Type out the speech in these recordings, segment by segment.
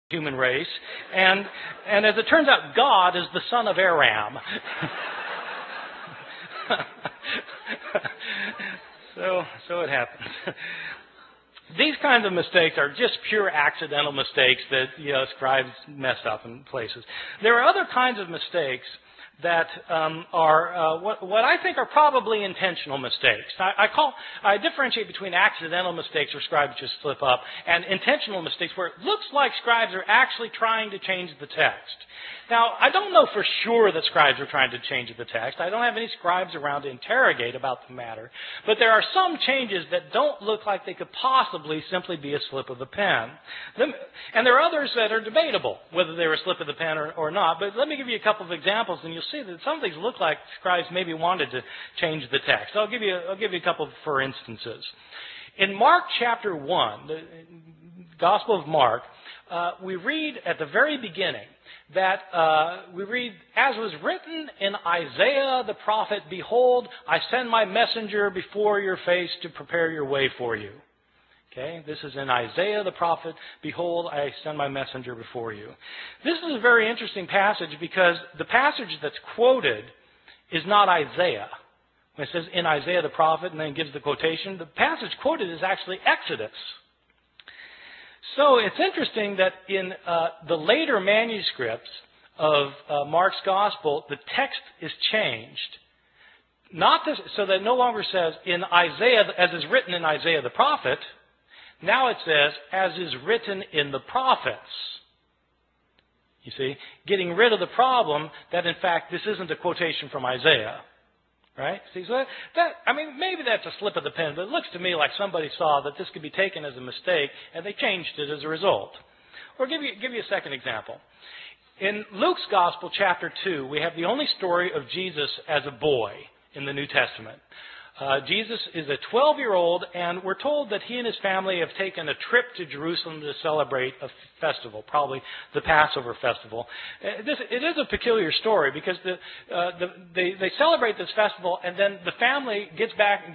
human race. And as it turns out, God is the son of Ehrman. So it happens. These kinds of mistakes are just pure accidental mistakes that scribes messed up in places. There are other kinds of mistakes that are what I think are probably intentional mistakes. I differentiate between accidental mistakes where scribes just slip up and intentional mistakes where it looks like scribes are actually trying to change the text. Now, I don't know for sure that scribes are trying to change the text. I don't have any scribes around to interrogate about the matter. But there are some changes that don't look like they could possibly simply be a slip of the pen. And there are others that are debatable, whether they were a slip of the pen or not. But let me give you a couple of examples, and you'll see that some of these look like scribes maybe wanted to change the text. I'll give you a couple for instances. In Mark chapter 1, the Gospel of Mark, we read at the very beginning that we read, as was written in Isaiah the prophet, behold, I send my messenger before your face to prepare your way for you. Okay, this is in Isaiah the prophet, behold, I send my messenger before you. This is a very interesting passage because the passage that's quoted is not Isaiah. When it says in Isaiah the prophet and then gives the quotation, the passage quoted is actually Exodus. So it's interesting that in the later manuscripts of Mark's Gospel, the text is changed. So that it no longer says in Isaiah, as is written in Isaiah the prophet. Now it says, as is written in the prophets. You see, getting rid of the problem that in fact this isn't a quotation from Isaiah. Right? See, so maybe that's a slip of the pen, but it looks to me like somebody saw that this could be taken as a mistake, and they changed it as a result. Or give you a second example. In Luke's Gospel, chapter 2, we have the only story of Jesus as a boy in the New Testament. Jesus is a 12-year-old, and we're told that he and his family have taken a trip to Jerusalem to celebrate a festival, probably the Passover festival. It is a peculiar story because they celebrate this festival, and then the family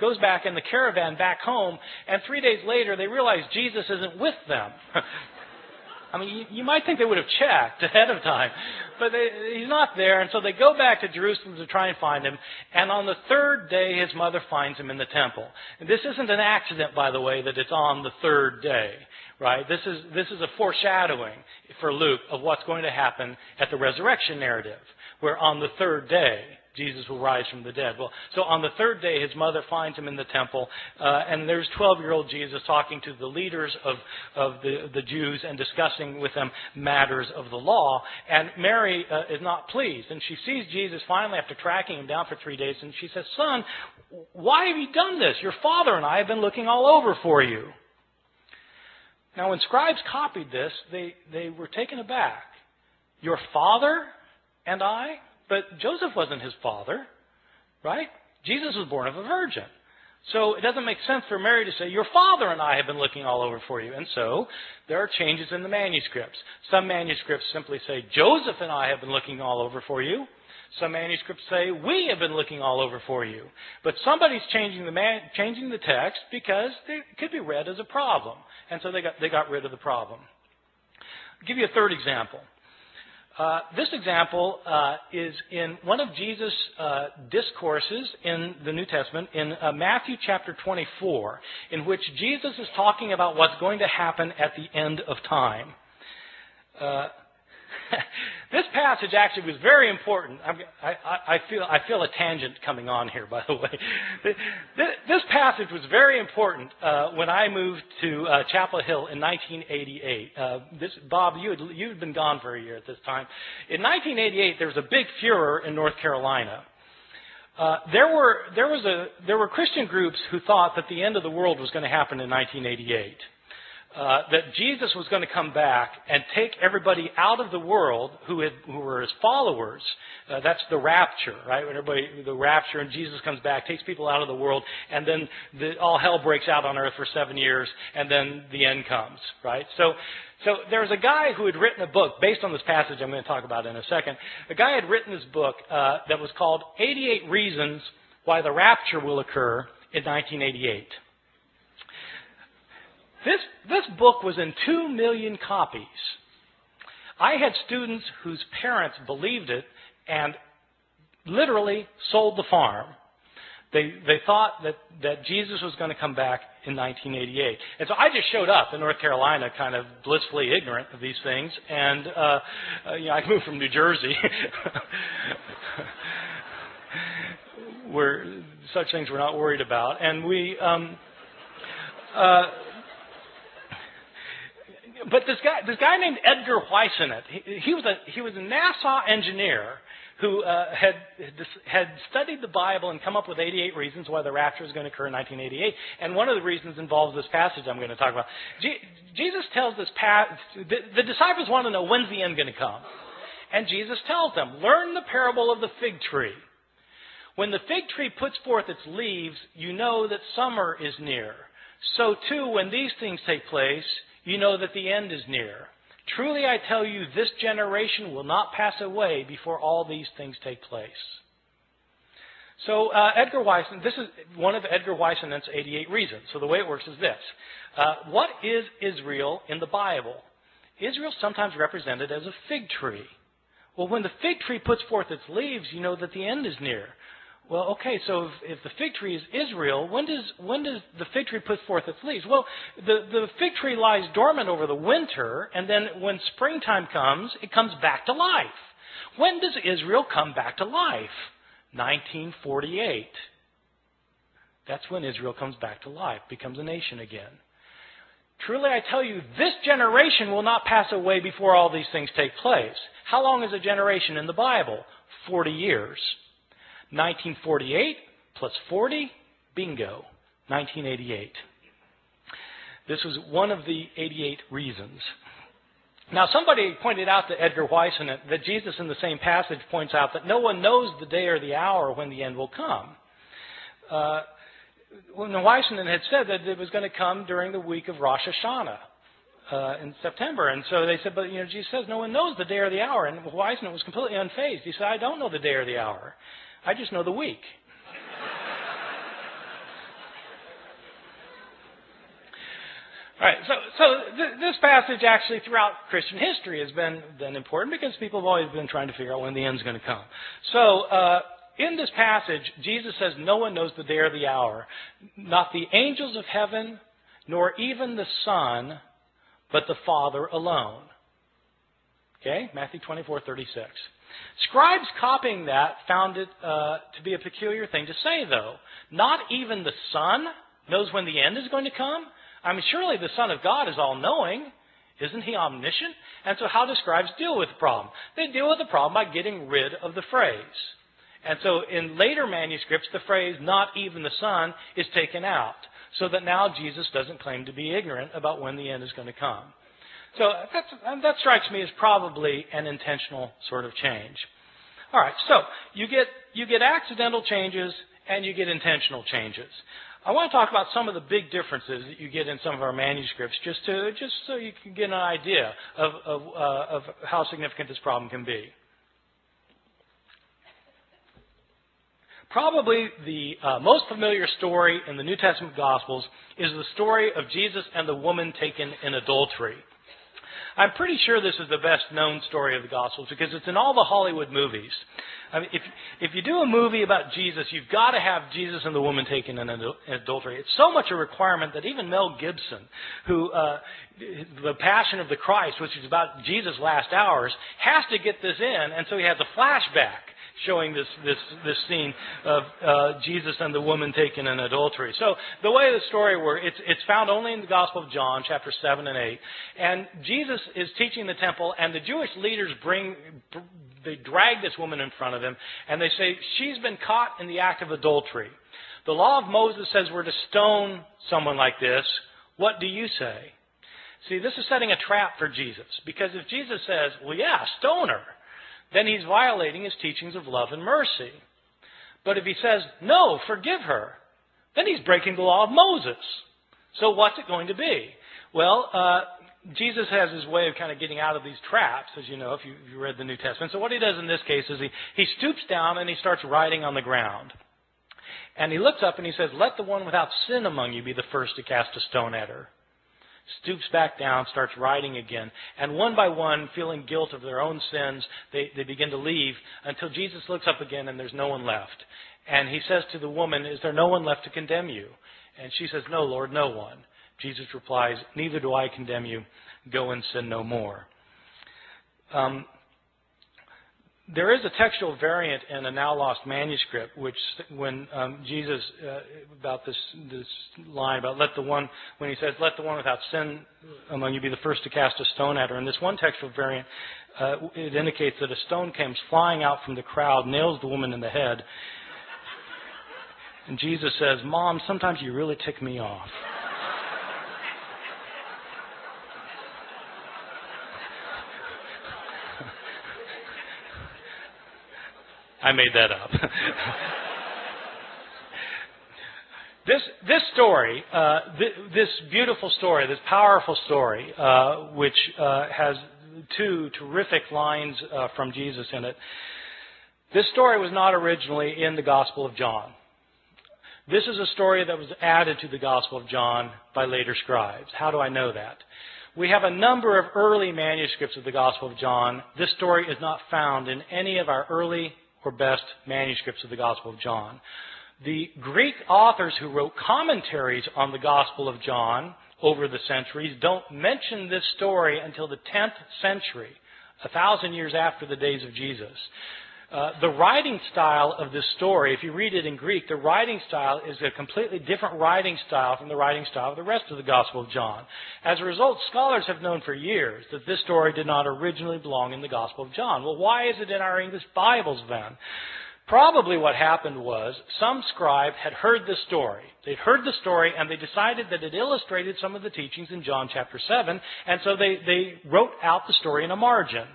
goes back in the caravan back home, and 3 days later they realize Jesus isn't with them. I mean, you might think they would have checked ahead of time, but he's not there, and so they go back to Jerusalem to try and find him, and on the third day his mother finds him in the temple. And this isn't an accident, by the way, that it's on the third day, right? This is a foreshadowing for Luke of what's going to happen at the resurrection narrative, where on the third day Jesus will rise from the dead. Well, so on the third day, his mother finds him in the temple, and there's 12-year-old Jesus talking to the leaders of the Jews and discussing with them matters of the law. And Mary is not pleased, and she sees Jesus finally after tracking him down for 3 days, and she says, "Son, why have you done this? Your father and I have been looking all over for you." Now, when scribes copied this, they were taken aback. Your father and I? But Joseph wasn't his father, right? Jesus was born of a virgin. So it doesn't make sense for Mary to say, your father and I have been looking all over for you. And so there are changes in the manuscripts. Some manuscripts simply say, Joseph and I have been looking all over for you. Some manuscripts say, we have been looking all over for you. But somebody's changing the text because it could be read as a problem. And so they got rid of the problem. I'll give you a third example. This example is in one of Jesus' discourses in the New Testament, in Matthew chapter 24, in which Jesus is talking about what's going to happen at the end of time. This passage actually was very important. I feel a tangent coming on here, by the way. This passage was very important when I moved to Chapel Hill in 1988. Bob, you had been gone for a year at this time. In 1988, there was a big furor in North Carolina. There were Christian groups who thought that the end of the world was going to happen in 1988. That Jesus was going to come back and take everybody out of the world who were his followers. That's the rapture, right? When the rapture and Jesus comes back, takes people out of the world, and then all hell breaks out on earth for 7 years, and then the end comes, right? So there was a guy who had written a book based on this passage I'm going to talk about in a second. A guy had written this book that was called 88 Reasons Why the Rapture Will Occur in 1988. This book was in 2 million copies I had students whose parents believed it and literally sold the farm. They thought that Jesus was going to come back in 1988. And so I just showed up in North Carolina kind of blissfully ignorant of these things. And I moved from New Jersey where such things we're not worried about. And we... But this guy named Edgar Whisenant, he was a NASA engineer who had studied the Bible and come up with 88 reasons why the rapture is going to occur in 1988. And one of the reasons involves this passage I'm going to talk about. Jesus tells this the disciples want to know, when's the end going to come? And Jesus tells them, learn the parable of the fig tree. When the fig tree puts forth its leaves, you know that summer is near. So too, when these things take place, you know that the end is near. Truly I tell you, this generation will not pass away before all these things take place. So Edgar Whisenant, this is one of Edgar Whisenant's 88 reasons. So the way it works is this. What is Israel in the Bible? Israel is sometimes represented as a fig tree. Well, when the fig tree puts forth its leaves, you know that the end is near. Well, okay, so if the fig tree is Israel, when does the fig tree put forth its leaves? Well, the fig tree lies dormant over the winter, and then when springtime comes, it comes back to life. When does Israel come back to life? 1948. That's when Israel comes back to life, becomes a nation again. Truly I tell you, this generation will not pass away before all these things take place. How long is a generation in the Bible? 40 years. 1948 plus 40, bingo, 1988. This was one of the 88 reasons. Now, somebody pointed out to Edgar Whisenant that Jesus in the same passage points out that no one knows the day or the hour when the end will come. When Whisenant had said that it was going to come during the week of Rosh Hashanah in September. And so they said, but Jesus says no one knows the day or the hour. And Whisenant was completely unfazed. He said, I don't know the day or the hour. I just know the week. All right, so this passage actually throughout Christian history has been important because people have always been trying to figure out when the end's going to come. So in this passage, Jesus says no one knows the day or the hour, not the angels of heaven, nor even the Son, but the Father alone. Okay, Matthew 24:36. Scribes copying that found it to be a peculiar thing to say, though. Not even the Son knows when the end is going to come? I mean, surely the Son of God is all-knowing. Isn't he omniscient? And so how do scribes deal with the problem? They deal with the problem by getting rid of the phrase. And so in later manuscripts, the phrase, not even the Son, is taken out, so that now Jesus doesn't claim to be ignorant about when the end is going to come. So that strikes me as probably an intentional sort of change. All right, so you get accidental changes and you get intentional changes. I want to talk about some of the big differences that you get in some of our manuscripts, just so you can get an idea of how significant this problem can be. Probably the most familiar story in the New Testament Gospels is the story of Jesus and the woman taken in adultery. I'm pretty sure this is the best known story of the Gospels because it's in all the Hollywood movies. I mean, if you do a movie about Jesus, you've got to have Jesus and the woman taken in adultery. It's so much a requirement that even Mel Gibson, who the Passion of the Christ, which is about Jesus' last hours, has to get this in, and so he has a flashback showing this scene of Jesus and the woman taken in adultery. So the way the story works, it's found only in the Gospel of John, chapter 7 and 8. And Jesus is teaching the temple, and the Jewish leaders they drag this woman in front of him, and they say, she's been caught in the act of adultery. The law of Moses says we're to stone someone like this. What do you say? See, this is setting a trap for Jesus, because if Jesus says, well, yeah, stone her, then he's violating his teachings of love and mercy. But if he says, no, forgive her, then he's breaking the law of Moses. So what's it going to be? Well, Jesus has his way of kind of getting out of these traps, as you know, if you read the New Testament. So what he does in this case is he stoops down and he starts writing on the ground. And he looks up and he says, let the one without sin among you be the first to cast a stone at her. stoops back down, starts writing again. And one by one, feeling guilt of their own sins, they begin to leave until Jesus looks up again and there's no one left. And he says to the woman, "Is there no one left to condemn you?" And she says, "No, Lord, no one." Jesus replies, "Neither do I condemn you. Go and sin no more." There is a textual variant in a now lost manuscript, which when Jesus, about this line about when he says, "Let the one without sin among you be the first to cast a stone at her." In this one textual variant, it indicates that a stone comes flying out from the crowd, nails the woman in the head. And Jesus says, "Mom, sometimes you really tick me off." I made that up. This story, this beautiful story, this powerful story, which has two terrific lines from Jesus in it, this story was not originally in the Gospel of John. This is a story that was added to the Gospel of John by later scribes. How do I know that? We have a number of early manuscripts of the Gospel of John. This story is not found in any of our early or best manuscripts of the Gospel of John. The Greek authors who wrote commentaries on the Gospel of John over the centuries don't mention this story until the 10th century, 1,000 years after the days of Jesus. The writing style of this story, if you read it in Greek, the writing style is a completely different writing style from the writing style of the rest of the Gospel of John. As a result, scholars have known for years that this story did not originally belong in the Gospel of John. Well, why is it in our English Bibles then? Probably what happened was some scribe had heard this story. They'd heard the story and they decided that it illustrated some of the teachings in John chapter 7, and so they wrote out the story in a margin.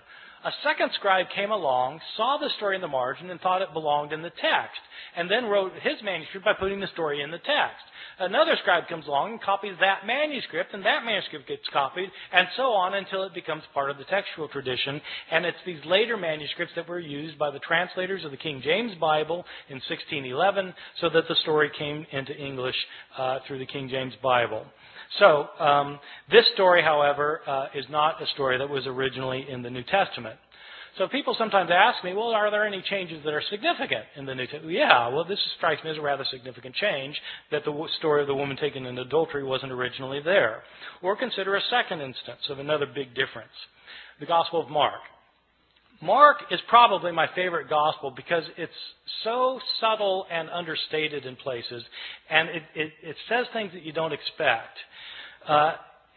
A second scribe came along, saw the story in the margin, and thought it belonged in the text, and then wrote his manuscript by putting the story in the text. Another scribe comes along and copies that manuscript, and that manuscript gets copied, and so on until it becomes part of the textual tradition. And it's these later manuscripts that were used by the translators of the King James Bible in 1611, so that the story came into English through the King James Bible. So, this story, however, is not a story that was originally in the New Testament. So people sometimes ask me, well, are there any changes that are significant in the New Testament? Yeah, well, this strikes me as a rather significant change, that the story of the woman taken in adultery wasn't originally there. Or consider a second instance of another big difference, the Gospel of Mark. Mark is probably my favorite gospel because it's so subtle and understated in places, and it says things that you don't expect.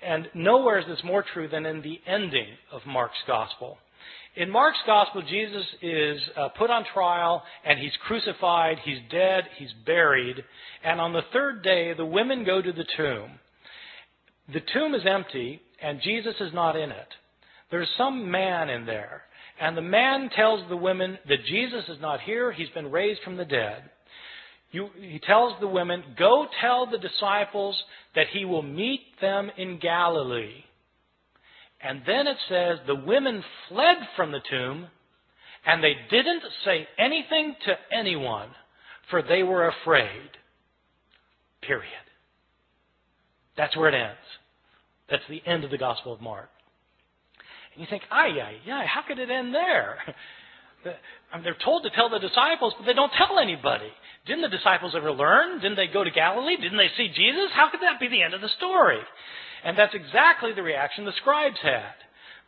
And nowhere is this more true than in the ending of Mark's gospel. In Mark's gospel, Jesus is put on trial, and he's crucified, he's dead, he's buried, and on the third day, the women go to the tomb. The tomb is empty, and Jesus is not in it. There's some man in there. And the man tells the women that Jesus is not here, he's been raised from the dead. He tells the women, go tell the disciples that he will meet them in Galilee. And then it says the women fled from the tomb, and they didn't say anything to anyone, for they were afraid. Period. That's where it ends. That's the end of the Gospel of Mark. And you think, how could it end there? They're told to tell the disciples, but they don't tell anybody. Didn't the disciples ever learn? Didn't they go to Galilee? Didn't they see Jesus? How could that be the end of the story? And that's exactly the reaction the scribes had.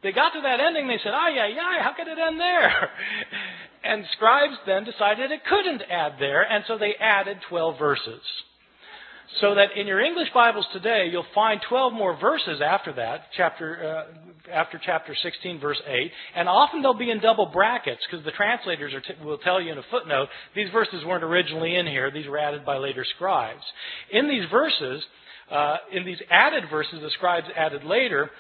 They got to that ending, they said, how could it end there? And scribes then decided it couldn't add there, and so they added 12 verses. So that in your English Bibles today, you'll find 12 more verses after that, after chapter 16, verse 8. And often they'll be in double brackets, because the translators will tell you in a footnote, these verses weren't originally in here, these were added by later scribes. In these verses, in these added verses the scribes added later,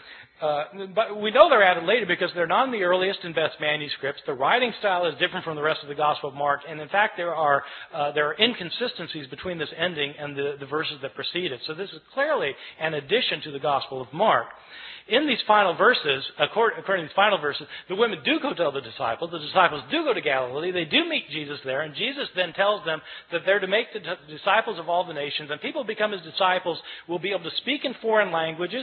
but we know they're added later because they're not in the earliest and best manuscripts. The writing style is different from the rest of the Gospel of Mark, and in fact there are inconsistencies between this ending and the verses that precede it. So this is clearly an addition to the Gospel of Mark. In these final verses, according to these final verses, the women do go tell the disciples do go to Galilee, they do meet Jesus there, and Jesus then tells them that they're to make the disciples of all the nations, and people become his disciples will be able to speak in foreign languages,